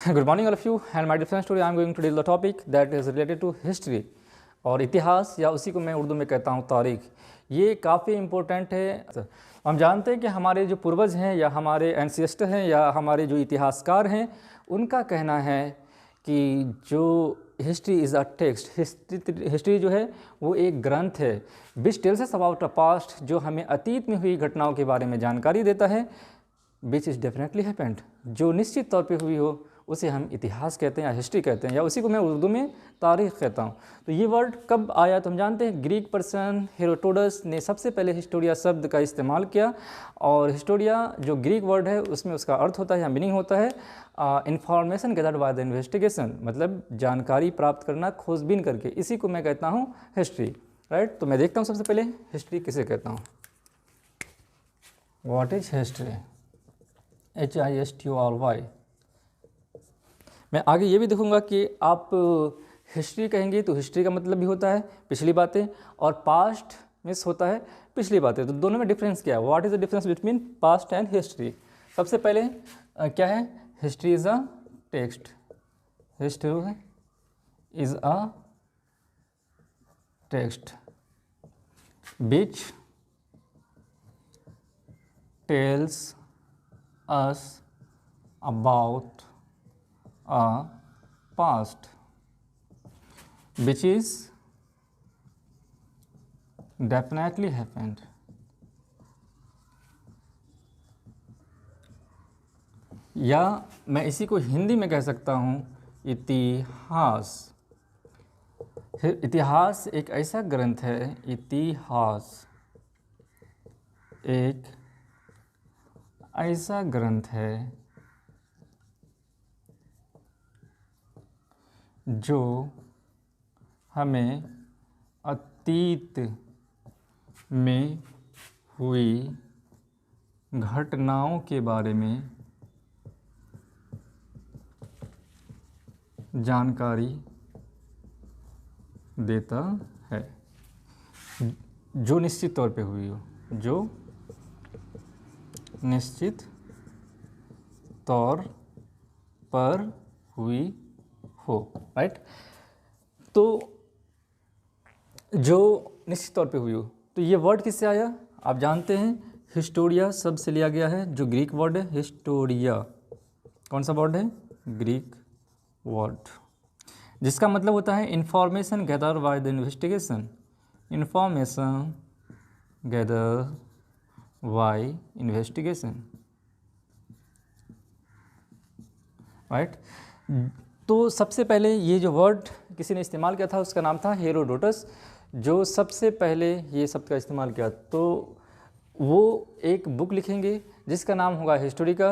Good morning all of you, and my different story I am going to deal the topic that is related to history और इतिहास, या उसी को मैं उर्दू में कहता हूँ तारीख़। ये काफ़ी इम्पोर्टेंट है। हम जानते हैं कि हमारे जो पूर्वज हैं या हमारे एंसेस्टर हैं या हमारे जो इतिहासकार हैं, उनका कहना है कि जो history is a text, history जो है वो एक ग्रंथ है which tells us about a past, जो हमें अतीत में हुई घटनाओं के बारे में जानकारी देता है, विच इज़ डेफिनेटली हैपेंड, जो निश्चित तौर पे हुई हो उसे हम इतिहास कहते हैं या हिस्ट्री कहते हैं, या उसी को मैं उर्दू में तारीख़ कहता हूँ। तो ये वर्ड कब आया तो हम जानते हैं ग्रीक पर्सन हेरोडोटस ने सबसे पहले हिस्टोरिया शब्द का इस्तेमाल किया। और हिस्टोरिया जो ग्रीक वर्ड है उसमें उसका अर्थ होता है या मीनिंग होता है information gathered bye the investigation, मतलब जानकारी प्राप्त करना खोजबीन करके, इसी को मैं कहता हूँ हिस्ट्री। राइट, तो मैं देखता हूँ सबसे पहले हिस्ट्री किसे कहता हूँ। What is history? HISTORY। मैं आगे ये भी देखूंगा कि आप हिस्ट्री कहेंगे तो हिस्ट्री का मतलब भी होता है पिछली बातें, और पास्ट मीन्स होता है पिछली बातें। तो दोनों में डिफरेंस क्या है? What is the difference between past and history? सबसे पहले क्या है? History is a text. History is a text which tells us about a past which is definitely happened, या मैं इसी को हिंदी में कह सकता हूँ इतिहास। इतिहास एक ऐसा ग्रंथ है, इतिहास एक ऐसा ग्रंथ है जो हमें अतीत में हुई घटनाओं के बारे में जानकारी देता है, जो निश्चित तौर पे हुई हो, जो निश्चित तौर पर हुई हो। राइट, तो जो निश्चित तौर पे हुई हो, तो ये वर्ड किससे आया? आप जानते हैं हिस्टोरिया शब्द से लिया गया है, जो ग्रीक वर्ड है हिस्टोरिया। कौन सा वर्ड है? ग्रीक वर्ड, जिसका मतलब होता है information gather by the investigation. Information gather by investigation. Right, तो सबसे पहले ये जो वर्ड किसी ने इस्तेमाल किया था उसका नाम था हेरोडोटस, जो सबसे पहले ये शब्द का इस्तेमाल किया। तो वो एक बुक लिखेंगे जिसका नाम होगा हिस्टोरिका।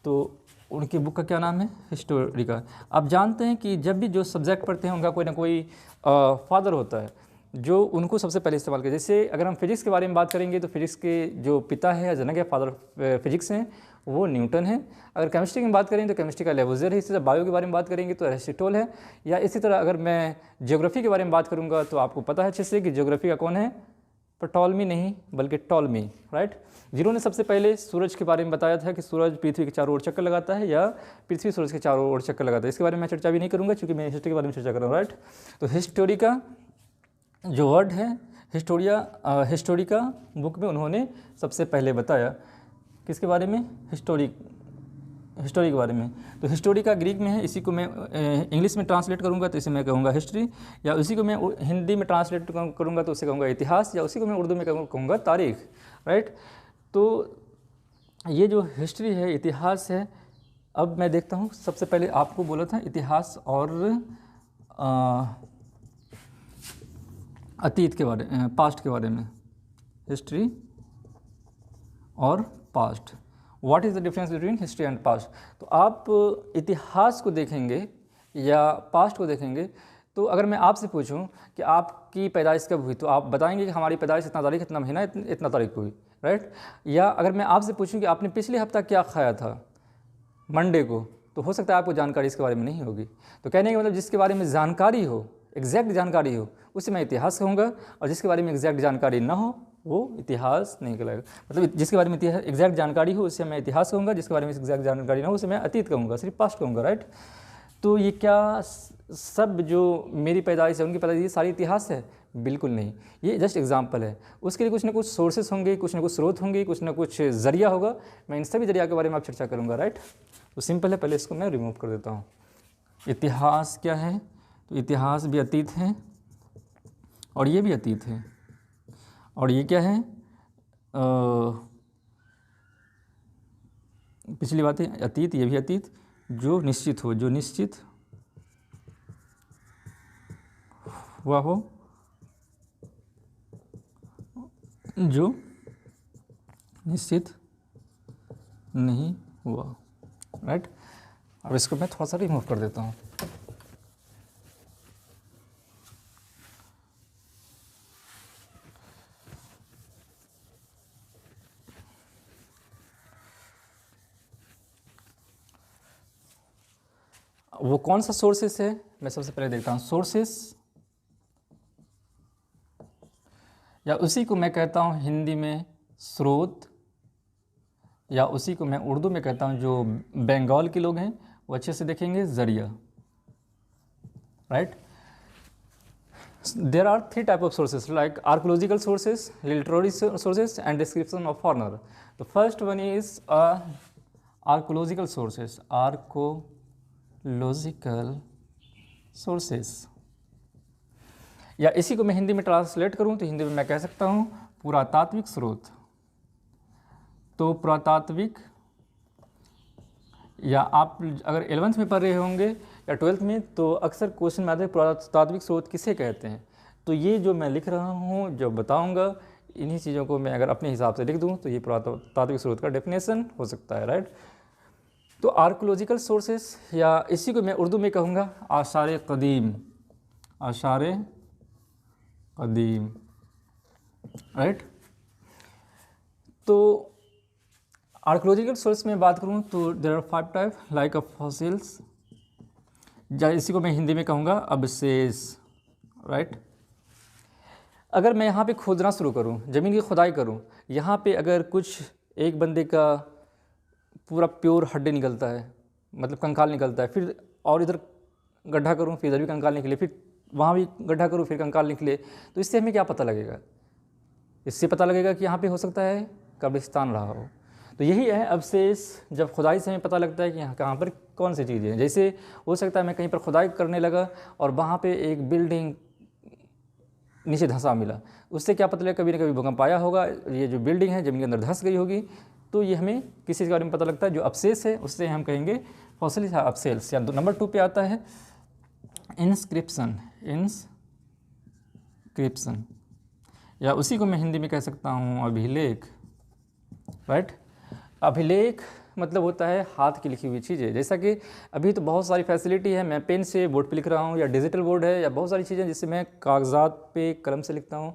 तो उनकी बुक का क्या नाम है? हिस्टोरिका। आप जानते हैं कि जब भी जो सब्जेक्ट पढ़ते हैं उनका कोई ना कोई फादर होता है जो उनको सबसे पहले इस्तेमाल किया। जैसे अगर हम फिजिक्स के बारे में बात करेंगे तो फिजिक्स के जो पिता है या जनक है, फादर फिजिक्स हैं, वो न्यूटन है। अगर केमिस्ट्री की बात करें तो केमिस्ट्री का लेवोज़र है। इसी तरह बायो के बारे में बात करेंगे तो एरिस्टोटल है। या इसी तरह अगर मैं ज्योग्राफी के बारे में बात करूँगा तो आपको पता है अच्छे से कि ज्योग्राफी का कौन है? टॉलमी नहीं बल्कि टॉलमी। राइट, जिन्होंने सबसे पहले सूरज के बारे में बताया था कि सूरज पृथ्वी के चारों ओर चक्कर लगाता है या पृथ्वी सूरज के चारों ओर चक्कर लगाता है। इसके बारे में मैं चर्चा भी नहीं करूँगा क्योंकि मैं हिस्ट्री के बारे में चर्चा कर रहा हूँ। राइट, तो हिस्टोरिका जो वर्ड है हिस्टोरिका बुक में उन्होंने सबसे पहले बताया किसके बारे में? हिस्टोरी के बारे में। तो हिस्टोरिका ग्रीक में है, इसी को मैं इंग्लिश में ट्रांसलेट करूंगा तो इसे मैं कहूँगा हिस्ट्री, या उसी को मैं हिंदी में ट्रांसलेट करूंगा तो उसे कहूँगा इतिहास, या उसी को मैं उर्दू में कहूँगा तारीख़। राइट, तो ये जो हिस्ट्री है, इतिहास है। अब मैं देखता हूँ, सबसे पहले आपको बोला था इतिहास और अतीत के बारे पास्ट के बारे में, हिस्ट्री और past. What is the difference between history and past? तो आप इतिहास को देखेंगे या पास्ट को देखेंगे, तो अगर मैं आपसे पूछूं कि आपकी पैदाइश कब हुई तो आप बताएंगे कि हमारी पैदाइश इतना तारीख, इतना महीना, इतना तारीख को हुई। राइट, या अगर मैं आपसे पूछूं कि आपने पिछले हफ्ता क्या खाया था मंडे को, तो हो सकता है आपको जानकारी इसके बारे में नहीं होगी। तो कहने का मतलब जिसके बारे में जानकारी हो एग्जैक्ट जानकारी हो उसे मैं इतिहास कहूँगा, और जिसके बारे में एग्जैक्ट जानकारी ना हो वो इतिहास नहीं कहलाएगा। मतलब जिसके बारे में एग्जैक्ट जानकारी हो उसे मैं इतिहास कहूँगा, जिसके बारे में एग्जैक्ट जानकारी ना हो उसे मैं अतीत कहूँगा, सिर्फ पास्ट कहूँगा, राइट। तो ये क्या सब जो मेरी पैदाइश है उनकी पैदाइश ये सारी इतिहास है? बिल्कुल नहीं, ये जस्ट एग्जाम्पल है। उसके लिए कुछ ना कुछ सोर्सेस होंगे, कुछ ना कुछ स्रोत होंगे, कुछ ना कुछ जरिया होगा। मैं इन सभी जरिया के बारे में आप चर्चा करूँगा, राइट। तो सिंपल है, पहले इसको मैं रिमूव कर देता हूँ। इतिहास क्या है? तो इतिहास भी अतीत है और ये भी अतीत है, और ये क्या है? पिछली बात है अतीत, ये भी अतीत, जो निश्चित हो, जो निश्चित हुआ हो, जो निश्चित नहीं हुआ, राइट। अब इसको मैं थोड़ा सा रिमूव कर देता हूँ। वो कौन सा सोर्सेस है मैं सबसे पहले देखता हूँ। सोर्सेस, या उसी को मैं कहता हूँ हिंदी में स्रोत, या उसी को मैं उर्दू में कहता हूँ, जो बंगाल के लोग हैं वो अच्छे से देखेंगे, जरिया, right. There are 3 type of sources like archaeological sources, literary sources and description of foreigner. The first one is archaeological sources, archaeological sources, या इसी को मैं हिंदी में ट्रांसलेट करूं तो हिंदी में मैं कह सकता हूं पुरातात्विक स्रोत। तो पुरातात्विक, या आप अगर 11th में पढ़ रहे होंगे या 12th में तो अक्सर क्वेश्चन में आते हैं पुरातात्विक स्रोत किसे कहते हैं। तो ये जो मैं लिख रहा हूँ, जो बताऊँगा, इन्हीं चीज़ों को मैं अगर अपने हिसाब से लिख दूँ तो ये पुरातात्विक स्रोत का डेफिनेशन हो सकता है, राइट। तो आर्कोलॉजिकल सोर्सेस, या इसी को मैं उर्दू में कहूँगा आसार कदीम, आसार कदीम, राइट। तो आर्कोलॉजिकल सोर्स में बात करूँ तो there are 5 type like of fossils, इसी को मैं हिंदी में कहूँगा अवशेष, राइट। अगर मैं यहाँ पे खोदना शुरू करूँ, ज़मीन की खुदाई करूँ, यहाँ पे अगर कुछ एक बंदे का पूरा प्योर हड्डी निकलता है, मतलब कंकाल निकलता है, फिर और इधर गड्ढा करूँ फिर इधर भी कंकाल निकले, फिर वहाँ भी गड्ढा करूँ फिर कंकाल निकले, तो इससे हमें क्या पता लगेगा? इससे पता लगेगा कि यहाँ पे हो सकता है कब्रिस्तान रहा हो। तो यही है अवशेष, जब खुदाई से हमें पता लगता है कि यहाँ कहाँ पर कौन सी चीज़ें हैं। जैसे हो सकता है मैं कहीं पर खुदाई करने लगा और वहाँ पे एक बिल्डिंग नीचे धंसा मिला, उससे क्या पता लगा कभी ना कभी भूकंप आया होगा, ये जो बिल्डिंग है ज़मीन के अंदर धंस गई होगी। तो ये हमें किसी के बारे में पता लगता है, जो अवशेष है उससे हम कहेंगे फॉसिल या अवशेष। या नंबर 2 पे आता है इंस्क्रिप्शन, इंस्क्रिप्शन, या उसी को मैं हिंदी में कह सकता हूँ अभिलेख, राइट। अभिलेख मतलब होता है हाथ की लिखी हुई चीज़ें। जैसा कि अभी तो बहुत सारी फैसिलिटी है, मैं पेन से बोर्ड पे लिख रहा हूँ, या डिजिटल बोर्ड है, या बहुत सारी चीज़ें जिससे मैं कागजात पे कलम से लिखता हूँ।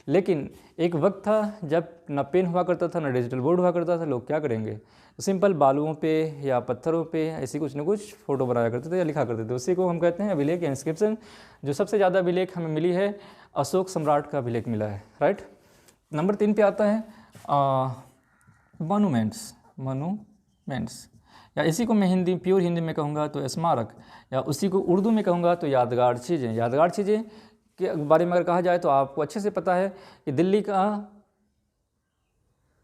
लेकिन एक वक्त था जब ना पेन हुआ करता था, ना डिजिटल बोर्ड हुआ करता था। लोग क्या करेंगे, सिंपल बालुओं पे या पत्थरों पे ऐसी कुछ ना कुछ फ़ोटो बनाया करते थे या लिखा करते थे। उसी को हम कहते हैं अभिलेख या इंस्क्रिप्शन। जो सबसे ज़्यादा अभिलेख हमें मिली है, अशोक सम्राट का अभिलेख मिला है, राइट। नंबर 3 पे आता है मॉन्यूमेंट्स, मॉन्यूमेंट्स, या इसी को मैं प्योर हिंदी में कहूँगा तो स्मारक, या उसी को उर्दू में कहूँगा तो यादगार चीज़ें। यादगार चीज़ें के बारे में अगर कहा जाए तो आपको अच्छे से पता है कि दिल्ली का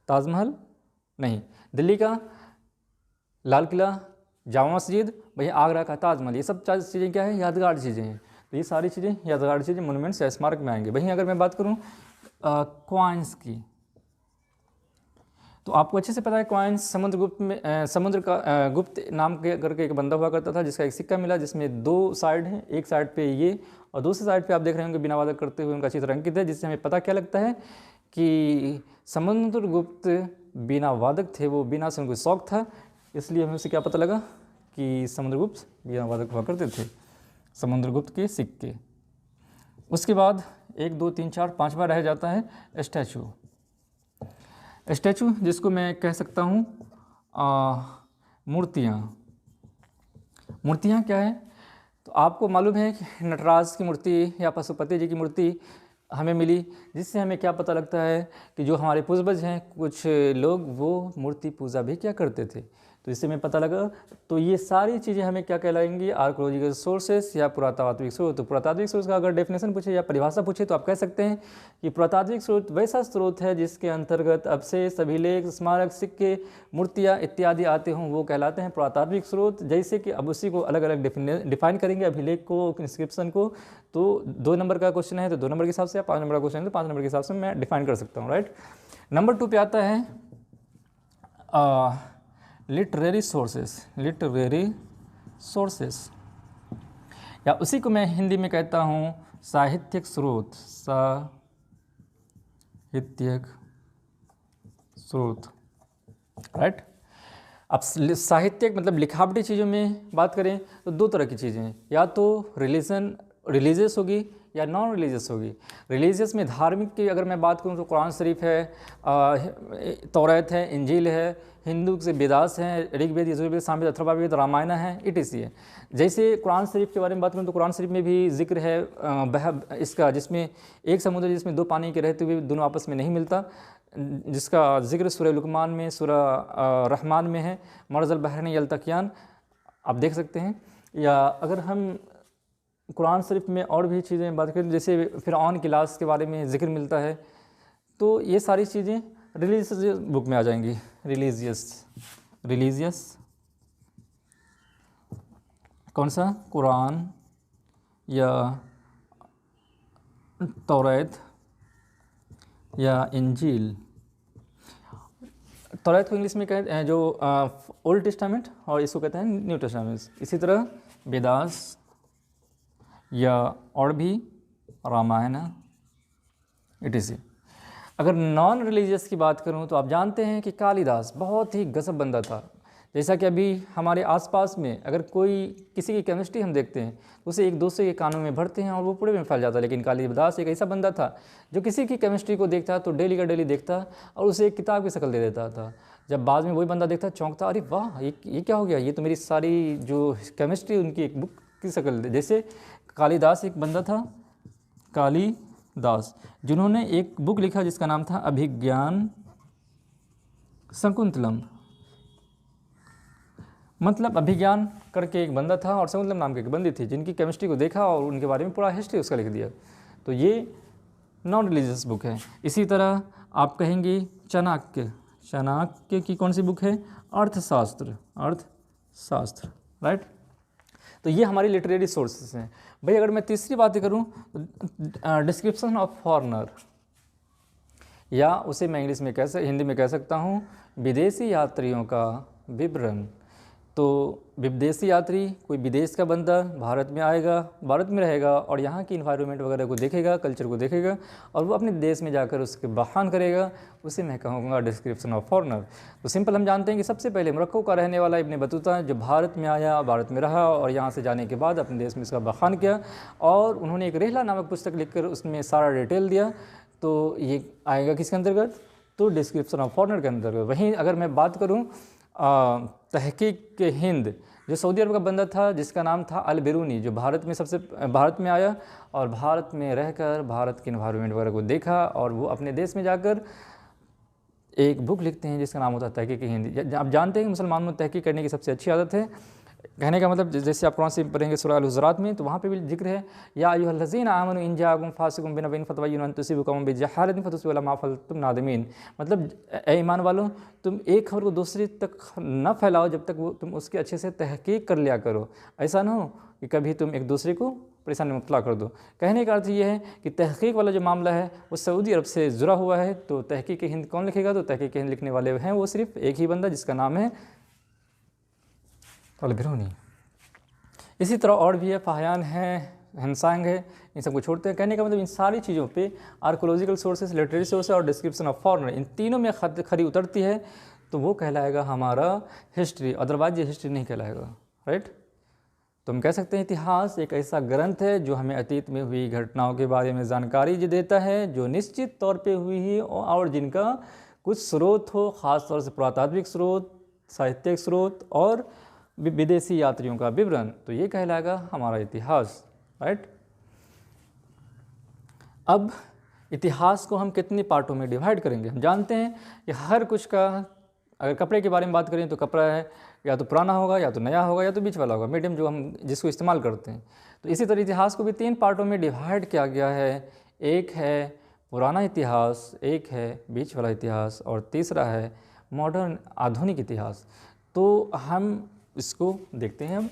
ताजमहल नहीं, दिल्ली का लाल किला, जामा मस्जिद, भैया आगरा का ताजमहल, ये सब चीज़ें क्या है, यादगार चीज़ें हैं। तो ये सारी चीज़ें यादगार चीज़ें मोनूमेंट्स या स्मारक में आएंगे। वहीं अगर मैं बात करूँ कॉइन्स की, तो आपको अच्छे से पता है कॉइन्स समुद्रगुप्त में समुद्र का गुप्त नाम के करके एक बंदा हुआ करता था, जिसका एक सिक्का मिला जिसमें 2 साइड हैं, एक साइड पे ये और दूसरी साइड पे आप देख रहे होंगे बिना वादक करते हुए उनका चित्र अंकित है, जिससे हमें पता क्या लगता है कि समुद्रगुप्त बिना वादक थे, वो बिना से उनको शौक था, इसलिए हमें उससे क्या पता लगा कि समुद्रगुप्त बिना वादक हुआ करते थे, समुद्रगुप्त के सिक्के। उसके बाद 1 2 3 4 5वां रह जाता है स्टैचू। स्टैचू जिसको मैं कह सकता हूँ मूर्तियाँ। मूर्तियाँ क्या है, तो आपको मालूम है कि नटराज की मूर्ति या पशुपति जी की मूर्ति हमें मिली, जिससे हमें क्या पता लगता है कि जो हमारे पूर्वज हैं कुछ लोग वो मूर्ति पूजा भी क्या करते थे। तो इससे हमें पता लगा। तो ये सारी चीज़ें हमें क्या कहलाएंगी, आर्कोलॉजिकल सोर्सेस या पुरातात्विक स्रोत। तो पुरातात्विक स्रोत का अगर डेफिनेशन पूछे या परिभाषा पूछे तो आप कह सकते हैं कि पुरातात्विक स्रोत वैसा स्रोत है जिसके अंतर्गत अवशेष, अभिलेख, स्मारक, सिक्के, मूर्तियाँ इत्यादि आते हों, वो कहलाते हैं पुरातात्विक स्रोत। जैसे कि अब उसी को अलग अलग डिफाइन करेंगे, अभिलेख को, इंस्क्रिप्शन को। तो 2 नंबर का क्वेश्चन है तो 2 नंबर के हिसाब से, 5 नंबर का क्वेश्चन है तो 5 नंबर के हिसाब से मैं डिफाइन कर सकता हूँ, राइट। नंबर 2 पे आता है लिटरेरी सोर्सेस, या उसी को मैं हिंदी में कहता हूँ साहित्यिक स्रोत, राइट। अब साहित्यिक मतलब लिखावटी चीज़ों में बात करें तो 2 तरह की चीज़ें हैं, या तो रिलीजियस होगी या नॉन रिलीजियस होगी। रिलीजियस में धार्मिक की अगर मैं बात करूं तो कुरान शरीफ है, तौरात है, इंजील है, हिंदू से वेदास हैं, ऋग्वेद, यजुर्वेद, सामवेद, अथर्ववेद, रामायण है, इटीसी है। जैसे कुरान शरीफ के बारे में बात करूं तो कुरान शरीफ में भी जिक्र है इसका, जिसमें एक समुद्र जिसमें 2 पानी के रहते हुए दोनों आपस में नहीं मिलता, जिसका जिक्र सूरह लुकमान में, सूरह रहमान में है, मरजल बहरैन यल्तक़ियान, आप देख सकते हैं। या अगर हम कुरान शरीफ में और भी चीज़ें बात करें, जैसे फ़िरऔन की लाश के बारे में जिक्र मिलता है, तो ये सारी चीज़ें रिलीजियस बुक में आ जाएंगी। रिलीजियस कौन सा, कुरान या तौरात या इंजील। तौरात को इंग्लिश में कहते हैं जो ओल्ड टेस्टामेंट, और इसको कहते हैं न्यू टेस्टामेंट। इसी तरह वेदास या और भी रामायण, इटीसी। अगर नॉन रिलीजियस की बात करूं तो आप जानते हैं कि कालिदास बहुत ही गजब बंदा था। जैसा कि अभी हमारे आसपास में अगर कोई किसी की केमिस्ट्री हम देखते हैं तो उसे एक दूसरे के कानों में भरते हैं और वो पूरे में फैल जाता है, लेकिन कालिदास एक ऐसा बंदा था जो किसी की केमिस्ट्री को देखता तो डेली का डेली देखता और उसे एक किताब की शक्ल दे देता था। जब बाद में वही बंदा देखता चौंकता, अरे वाह ये क्या हो गया, ये तो मेरी सारी जो केमिस्ट्री उनकी एक बुक की शक्ल दे। जैसे कालिदास एक बंदा था, कालिदास, जिन्होंने एक बुक लिखा जिसका नाम था अभिज्ञान शकुंतलम। मतलब अभिज्ञान करके एक बंदा था और शकुंतलम नाम की एक बंदी थी, जिनकी केमिस्ट्री को देखा और उनके बारे में पूरा हिस्ट्री उसका लिख दिया। तो ये नॉन रिलीजियस बुक है। इसी तरह आप कहेंगे चाणक्य की कौन सी बुक है, अर्थशास्त्र, राइट। तो ये हमारी लिटरेरी सोर्सेस हैं। भाई अगर मैं तीसरी बात करूं तो डिस्क्रिप्शन ऑफ फॉरेनर, या उसे मैं इंग्लिश में हिंदी में कह सकता हूं विदेशी यात्रियों का विवरण। तो विदेशी यात्री कोई विदेश का बंदा भारत में आएगा, भारत में रहेगा और यहाँ की इन्वायरमेंट वगैरह को देखेगा, कल्चर को देखेगा और वो अपने देश में जाकर उसके बखान करेगा, उसे मैं कहूँगा डिस्क्रिप्शन ऑफ फॉरेनर। तो सिंपल हम जानते हैं कि सबसे पहले मोरक्को का रहने वाला इब्न बतूता जो भारत में आया, भारत में रहा और यहाँ से जाने के बाद अपने देश में इसका बखान किया और उन्होंने एक रिहला नामक पुस्तक लिखकर उसमें सारा डिटेल दिया। तो ये आएगा किसके अंतर्गत, तो डिस्क्रिप्शन ऑफ फॉरेनर के अंतर्गत। वहीं अगर मैं बात करूँ तहकीक हिंद, जो सऊदी अरब का बंदा था जिसका नाम था अल बिरूनी, जो भारत में आया और भारत में रहकर भारत के एनवायरनमेंट वगैरह को देखा और वो अपने देश में जाकर एक बुक लिखते हैं जिसका नाम होता है तहकीक हिंद। आप जानते हैं कि मुसलमानों में तहकीक करने की सबसे अच्छी आदत है। कहने का मतलब जैसे आप कुरान से पढ़ेंगे सूरह अल-हुज़ुरात में तो वहाँ पे भी जिक्र है, या अय्युहल्लज़ीना आमनू इन जाअकुम फासिकुम बिनबइन फतबय्यनु अन तुसीबू कौमन बिजहालतिन फतुसिबू अला मा फअल्तुम नादिमीन। मतलब ए ईमान वालों, तुम एक खबर को दूसरे तक न फैलाओ जब तक वो तुम उसकी अच्छे से तहकीक कर लिया करो। ऐसा ना हो कि कभी तुम एक दूसरे को परेशानी में मुब्तला कर दो। कहने का अर्थ ये है कि तहकीक वाला जो मामला है वो सऊदी अरब से जुड़ा हुआ है। तो तहकीक हिंद कौन लिखेगा, तो तहकीक हिंद लिखने वाले हैं वो सिर्फ एक ही बंदा जिसका नाम है अल बिरूनी। इसी तरह और भी है, फाहयान है, हंसांग है, इन सबको छोड़ते हैं। कहने का मतलब इन सारी चीज़ों पे आर्कोलॉजिकल सोर्सेस, लिटरेरी सोर्सेस और डिस्क्रिप्शन ऑफ फॉरेनर, इन तीनों में खरी उतरती है तो वो कहलाएगा हमारा हिस्ट्री, अदरवाइज ये हिस्ट्री नहीं कहलाएगा, राइट। तो हम कह सकते हैं इतिहास एक ऐसा ग्रंथ है जो हमें अतीत में हुई घटनाओं के बारे में जानकारी देता है, जो निश्चित तौर पे हुई है और जिनका कुछ स्रोत हो, ख़ास तौर से पुरातात्विक स्रोत, साहित्यिक स्रोत और विदेशी यात्रियों का विवरण, तो ये कहलाएगा हमारा इतिहास, राइट। अब इतिहास को हम कितने पार्टों में डिवाइड करेंगे? हम जानते हैं कि हर कुछ का, अगर कपड़े के बारे में बात करें तो कपड़ा है या तो पुराना होगा या तो नया होगा या तो बीच वाला होगा, मीडियम जो हम जिसको इस्तेमाल करते हैं। तो इसी तरह इतिहास को भी 3 पार्टों में डिवाइड किया गया है। एक है पुराना इतिहास, एक है बीच वाला इतिहास और तीसरा है मॉडर्न आधुनिक इतिहास। तो हम इसको देखते हैं। अब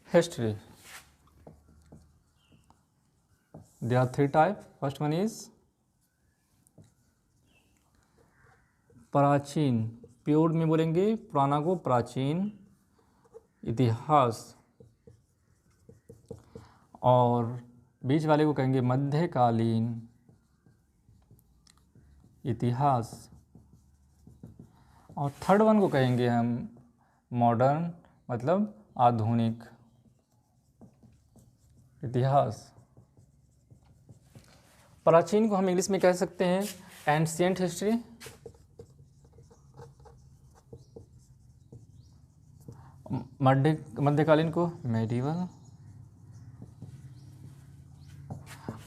history, there are 3 types. First one is प्राचीन, प्योर में बोलेंगे पुराना को प्राचीन इतिहास, और बीच वाले को कहेंगे मध्यकालीन इतिहास, और थर्ड वन को कहेंगे हम मॉडर्न, मतलब आधुनिक इतिहास। प्राचीन को हम इंग्लिश में कह सकते हैं एंशिएंट हिस्ट्री, मध्यकालीन को मेडिवल,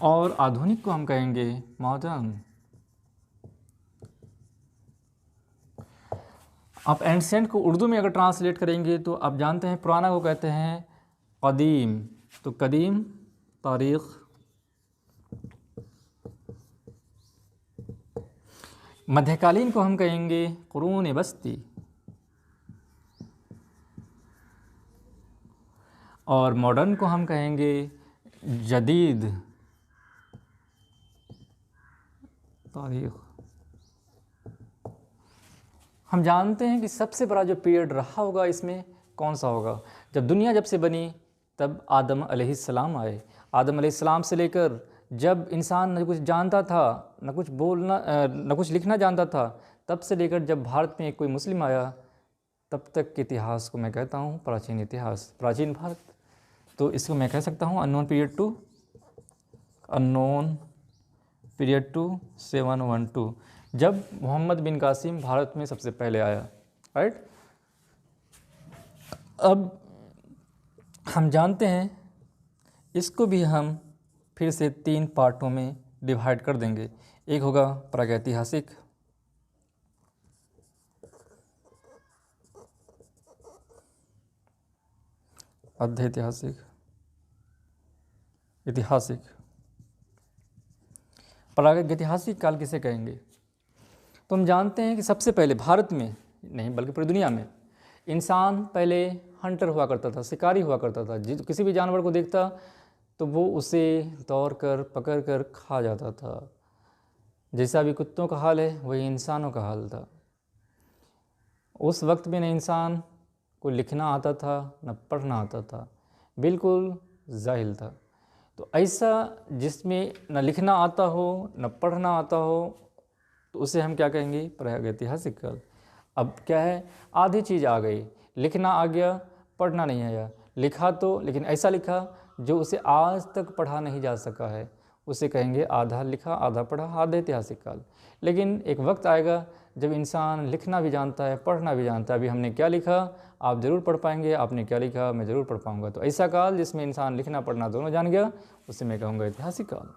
और आधुनिक को हम कहेंगे मॉडर्न। आप एंशिएंट को उर्दू में अगर ट्रांसलेट करेंगे तो आप जानते हैं पुराना को कहते हैं कदीम, तो कदीम तारीख़, मध्यकालीन को हम कहेंगे कुरून बस्ती, और मॉडर्न को हम कहेंगे जदीद तारीख़। हम जानते हैं कि सबसे बड़ा जो पीरियड रहा होगा इसमें कौन सा होगा? जब से बनी तब आदम अलैहिस्सलाम आए। आदम अलैहिस्सलाम से लेकर जब इंसान न कुछ जानता था, न कुछ बोलना, न कुछ लिखना जानता था, तब से लेकर जब भारत में कोई मुस्लिम आया तब तक के इतिहास को मैं कहता हूँ प्राचीन इतिहास, प्राचीन भारत। तो इसको मैं कह सकता हूँ अननोन पीरियड टू 712, जब मोहम्मद बिन कासिम भारत में सबसे पहले आया, राइट। अब हम जानते हैं इसको भी हम फिर से 3 पार्टों में डिवाइड कर देंगे। एक होगा प्रागैतिहासिक, मध्यऐतिहासिक, ऐतिहासिक। प्रागैतिहासिक काल किसे कहेंगे? तो हम जानते हैं कि सबसे पहले भारत में नहीं बल्कि पूरी दुनिया में इंसान पहले हंटर हुआ करता था, शिकारी हुआ करता था। किसी भी जानवर को देखता तो वो उसे दौड़ कर पकड़ कर खा जाता था। जैसा भी कुत्तों का हाल है वही इंसानों का हाल था। उस वक्त में न इंसान को लिखना आता था न पढ़ना आता था, बिल्कुल जाहिल था। तो ऐसा जिसमें न लिखना आता हो न पढ़ना आता हो तो उसे हम क्या कहेंगे? प्रागैतिहासिक काल। अब क्या है, आधी चीज़ आ गई, लिखना आ गया, पढ़ना नहीं आया। लिखा तो लेकिन ऐसा लिखा जो उसे आज तक पढ़ा नहीं जा सका है, उसे कहेंगे आधा लिखा आधा पढ़ा, आधा ऐतिहासिक काल। लेकिन एक वक्त आएगा जब इंसान लिखना भी जानता है, पढ़ना भी जानता है। अभी हमने क्या लिखा आप ज़रूर पढ़ पाएंगे, आपने क्या लिखा मैं ज़रूर पढ़ पाऊँगा। तो ऐसा काल जिसमें इंसान लिखना पढ़ना दोनों जान गया, उसे मैं कहूँगा ऐतिहासिक काल।